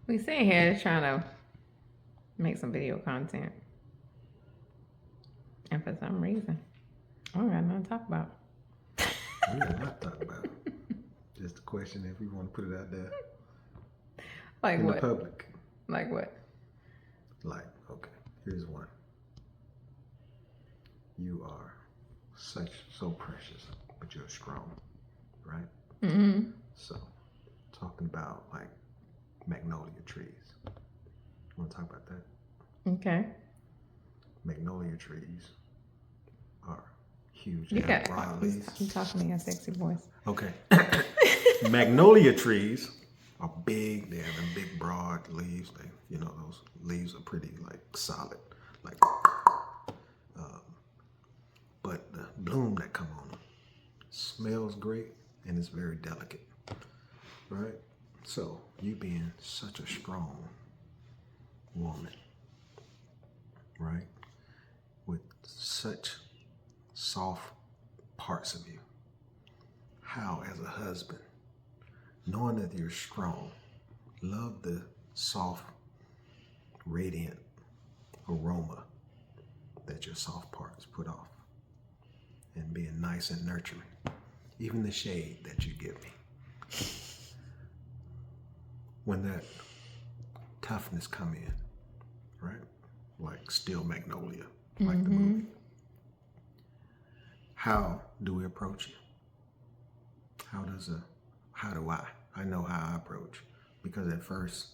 We sitting here trying to make some video content, and for some reason, I don't got nothing to talk about. We are not talking about. Just a question if we want to put it out there Like in what? the public. Like what? Like, okay, here's one. You are so precious, but you're strong, right? Mm-hmm. So, talking about like magnolia trees. You want to talk about that? Okay. Magnolia trees are huge. You They have got. broad You leaves. talking in your sexy voice. Okay. Magnolia trees are big. They have them big, broad leaves. Those leaves are pretty like solid, like. But the bloom that come on them smells great and it's very delicate, right? So you being such a strong woman, right, with such soft parts of you, how as a husband, knowing that you're strong, love the soft, radiant aroma that your soft parts put off, and being nice and nurturing, even the shade that you give me. When that toughness come in, right? Like Steel Magnolia, like the movie. How do we approach it? How do I? I know how I approach. Because at first,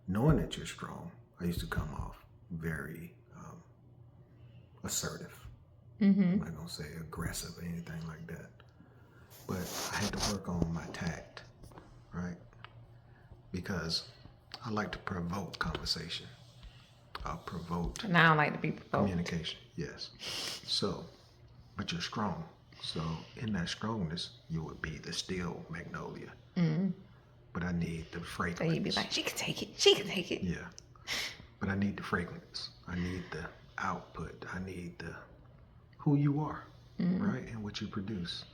knowing that you're strong, I used to come off very assertive. I'm not gonna say aggressive or anything like that. But I had to work on my tact, right? Because I like to provoke conversation. Provoke And I don't like to be provoked. communication. Yes. So, but you're strong. So in that strongness, you would be the Steel Magnolia. But I need the fragrance. So you'd be like, she can take it. She can take it. Yeah. But I need the fragrance. I need the output. I need the who you are, right? And what you produce.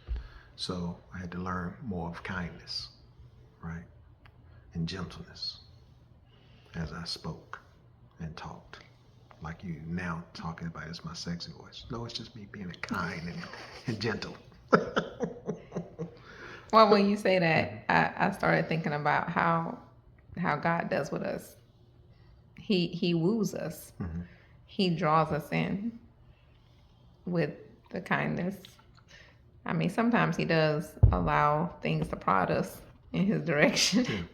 So I had to learn more of kindness, right? And gentleness as I spoke and talked. Like you now talking about it's my sexy voice. No, it's just me being kind and gentle. Well, when you say that, I started thinking about how God does with us. He woos us. He draws us in with the kindness. I mean, sometimes he does allow things to prod us in his direction.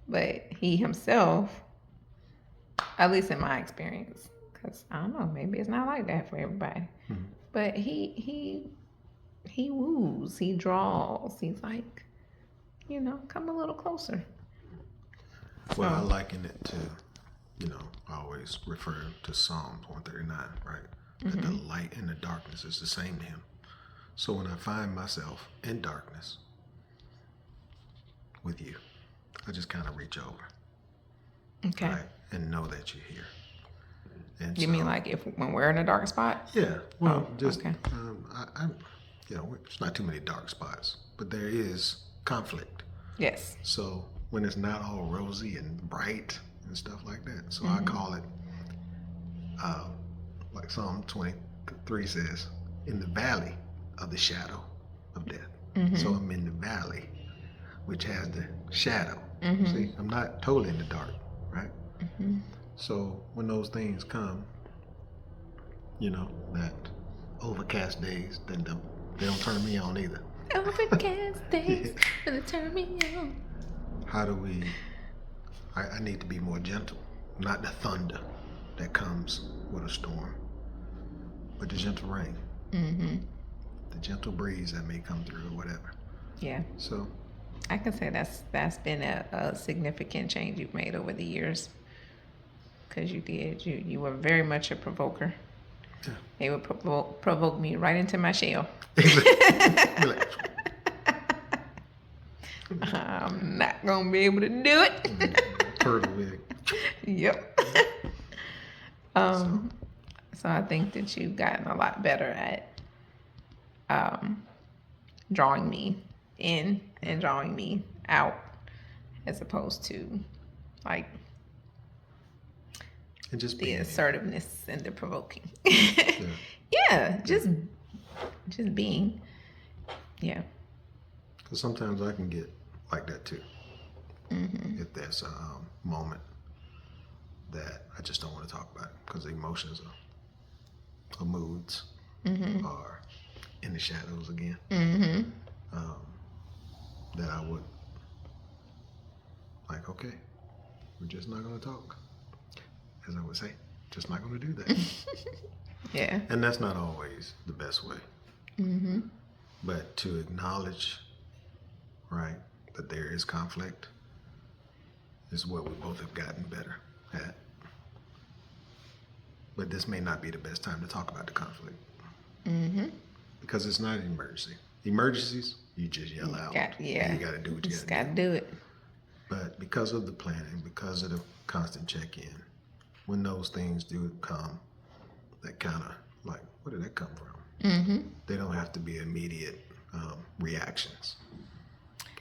But he himself, at least in my experience, because I don't know, maybe it's not like that for everybody. But he woos, he draws. He's like, come a little closer. Well, I liken it to, I always refer to Psalms 139, right? That the light and the darkness is the same to him. So when I find myself in darkness with you, I just kind of reach over, Okay. right? And know that you're here. And You mean like when we're in a dark spot? Yeah. Well, okay. It's not too many dark spots, but there is conflict. Yes. So when it's not all rosy and bright and stuff like that, so I call it, like Psalm 23 says, in the valley of the shadow of death. So I'm in the valley, which has the shadow. See, I'm not totally in the dark, right? So when those things come, that overcast days, then they don't turn me on either. Overcast days, gonna turn me on. How do we? I need to be more gentle, not the thunder that comes with a storm, but the gentle rain, the gentle breeze that may come through or whatever. Yeah. So I can say that's been a significant change you've made over the years. Because you were very much a provoker. yeah. They would provoke me right into my shell. I'm not gonna be able to do it. Turtle wig. Yep. So I think that you've gotten a lot better at drawing me in and drawing me out, as opposed to like And just the being assertiveness and the provoking. Yeah. Yeah, just being. Yeah. Because sometimes I can get like that too. If there's a moment that I just don't want to talk about because the emotions or moods are in the shadows again. That I would like, okay, we're just not going to talk. As I would say, just not going to do that. Yeah. And that's not always the best way. But to acknowledge, right, that there is conflict is what we both have gotten better at. But this may not be the best time to talk about the conflict. Because it's not an emergency. Emergencies, you just yell out. And you got to do what you got to do it. But because of the planning, because of the constant check-in, when those things do come, that kind of like, where did that come from? They don't have to be immediate reactions.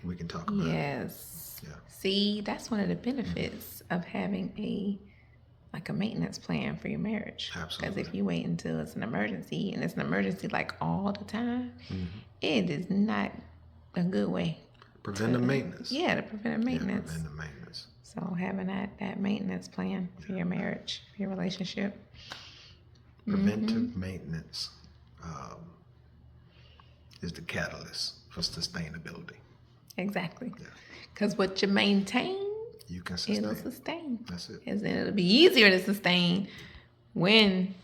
We can talk about it. Yes. Yeah. See, that's one of the benefits of having a maintenance plan for your marriage. Absolutely. Because if you wait until it's an emergency, and it's an emergency like all the time, it is not a good way. Preventive maintenance. Yeah, the preventive maintenance. Yeah, preventive maintenance. So having that maintenance plan for your marriage, for your relationship. Preventive maintenance is the catalyst for sustainability. Exactly. Because what you maintain, you can sustain. It'll sustain. That's it. And then it'll be easier to sustain when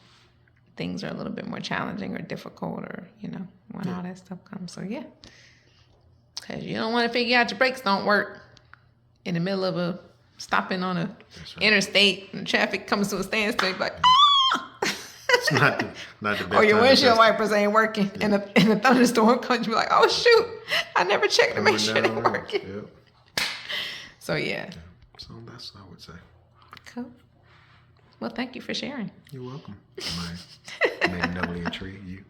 things are a little bit more challenging or difficult, or when all that stuff comes. So yeah, because you don't want to figure out your brakes don't work in the middle of a stopping on a interstate and traffic comes to a standstill. You're like, it's not the best. Or your windshield wipers ain't working, and a thunderstorm comes. You're like, oh shoot, I never checked to make sure they're working. Yep. So yeah. So that's what I would say. Cool. Well, thank you for sharing. You're welcome. My magnolia tree, you.